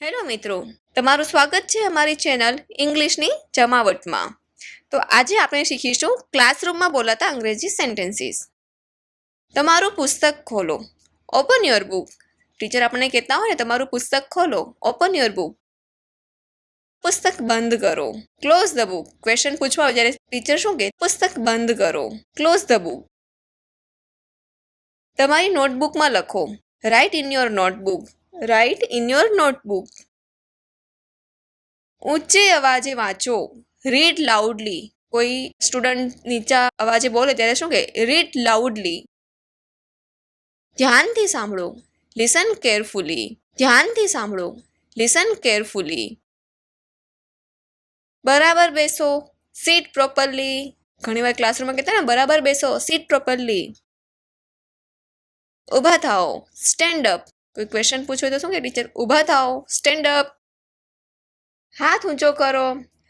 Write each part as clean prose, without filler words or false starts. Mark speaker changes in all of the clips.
Speaker 1: Hello મિત્રો, તમારું સ્વાગત છે અમારી ચેનલ ઇંગ્લિશની જમાવટમાં. તો આજે આપણે શીખીશું ક્લાસરૂમમાં બોલાતા અંગ્રેજી સેન્ટેન્સીસ. તમારું પુસ્તક ખોલો, ઓપન યોર બુક. ટીચર આપણને કહેતા હોય ને તમારું પુસ્તક ખોલો, ઓપન યોર બુક. પુસ્તક બંધ કરો, ક્લોઝ ધ બુક. ક્વેશ્ચન પૂછવા આવે જ્યારે ટીચર શું કહે? પુસ્તક બંધ કરો, ક્લોઝ ધ બુક. તમારી નોટબુકમાં લખો, write in your notebook. Write in your notebook. ઊંચે અવાજે વાંચો, રીડ લાઉડલી. કોઈ સ્ટુડન્ટ નીચા અવાજે બોલે ત્યારે શું કહે? Read loudly. ધ્યાનથી સાંભળો, લિસન કેરફુલી. ધ્યાનથી સાંભળો, લિસન કેરફુલી. બરાબર બેસો, સીટ પ્રોપરલી. ઘણીવાર ક્લાસરૂમમાં કહેતા ને બરાબર બેસો, સીટ પ્રોપરલી. ઊભા થાઓ, સ્ટેન્ડ અપ. કોઈ ક્વેશ્ચન પૂછો તો શું કે ટીચર? ઊભા થાઓ, સ્ટેન્ડ અપ. હાથ ઊંચો કરો,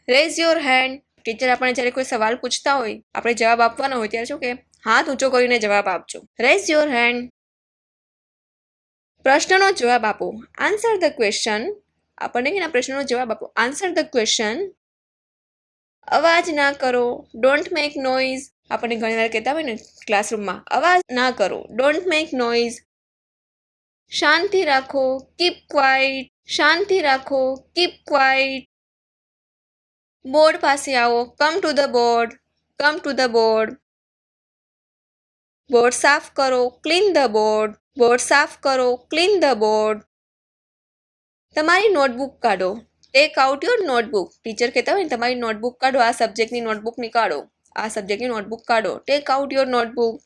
Speaker 1: રેઝ યોર હેન્ડ. ટીચર આપણને જ્યારે કોઈ સવાલ પૂછતા હોય, આપણે જવાબ આપવાનો હોય ત્યારે શું કે? હાથ ઊંચો કરીને જવાબ આપજો, રેઝ યોર હેન્ડ. પ્રશ્નનો જવાબ આપો, આન્સર ધ ક્વેશ્ચન. આપણને કે પ્રશ્નનો જવાબ આપો, આન્સર ધ ક્વેશ્ચન. અવાજ ના કરો, ડોન્ટ મેક નોઇઝ. આપણને ઘણીવાર કહેતા હોય ને ક્લાસરૂમમાં, અવાજ ના કરો, ડોન્ટ મેક નોઇઝ. શાંતિ રાખો, કીપ ક્વાઇટ. શાંતિ રાખો, કીપ ક્વાઇટ. બોર્ડ પાસે આવો, come to the board. Come to the board. Board સાફ કરો, ક્લીન ધ બોર્ડ. બોર્ડ સાફ કરો, ક્લીન ધ બોર્ડ. તમારી નોટબુક કાઢો, take out your notebook. Teacher કહેતા હોય ને તમારી નોટબુક કાઢો, આ સબ્જેક્ટની નોટબુક નીકાળો. આ સબ્જેક્ટની નોટબુક કાઢો, ટેક આઉટ યોર નોટબુક.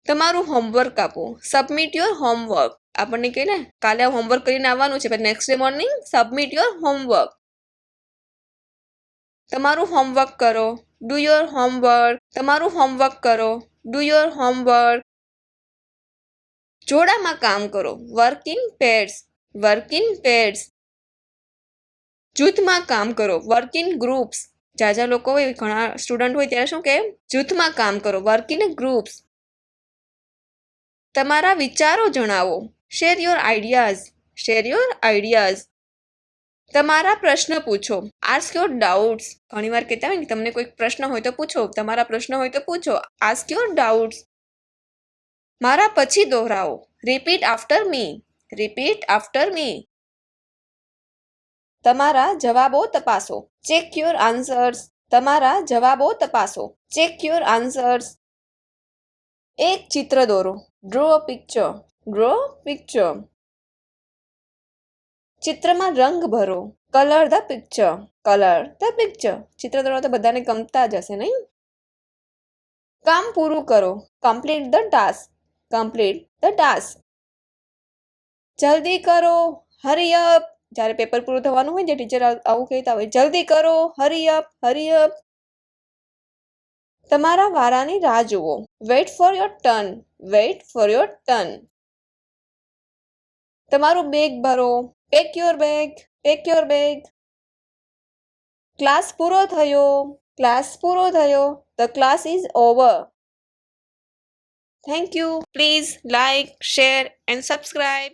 Speaker 1: તમારું હોમવર્ક આપો, સબમિટ યોર હોમવર્ક. આપણને કહે ને કાલે હોમવર્ક કરીને આવવાનું છે, પણ next day morning submit your homework. તમારું હોમવર્ક કરો, ડુ યોર હોમવર્ક. તમારું હોમવર્ક કરો, ડુ યોર હોમવર્ક. જોડામાં કામ કરો, work in pairs. Work in pairs. જૂથમાં કામ કરો, વર્ક ઇન ગ્રુપ્સ. જાજા લોકો હોય, ઘણા સ્ટુડન્ટ હોય ત્યારે શું કહે? જૂથમાં કામ કરો, વર્ક ઇન ગ્રુપ્સ. તમારા વિચારો જણાવો, share your ideas. Share your ideas. તમારા પ્રશ્ન પૂછો, આસ્ક યોર ડાઉટ્સ. ઘણીવાર કહેતા હોય ને તમને કોઈ પ્રશ્ન હોય તો પૂછો, તમારા પ્રશ્ન હોય તો પૂછો, આસ્ક યોર ડાઉટ્સ. મારા પછી દોહરાવો, repeat after me. Repeat after me. તમારા જવાબો તપાસો, ચેક યોર આન્સર્સ. તમારા જવાબો તપાસો, ચેક યોર આન્સર્સ. એક ચિત્ર દોરો, draw a picture. Draw picture. ચિત્રમાં રંગ ભરો, colour the picture. Colour the picture. ચિત્ર દોરવા તો બધાને ગમતા જ હશે નહીં? કામ પૂરું કરો, complete the task. Complete the task. જલ્દી કરો, હરી અપ. જ્યારે પેપર પૂરું થવાનું હોય જે ટીચર આવું કહેતા હોય, જલ્દી કરો, હરી અપ, હરી અપ. તમારા વારાની રાહ જુઓ, weight for your turn. Weight for your turn. તમારું બેગ ભરો, pack your bag. Pack your bag. Class પૂરો થયો. ક્લાસ પૂરો થયો. The class is over. Thank you. Please like, share and subscribe.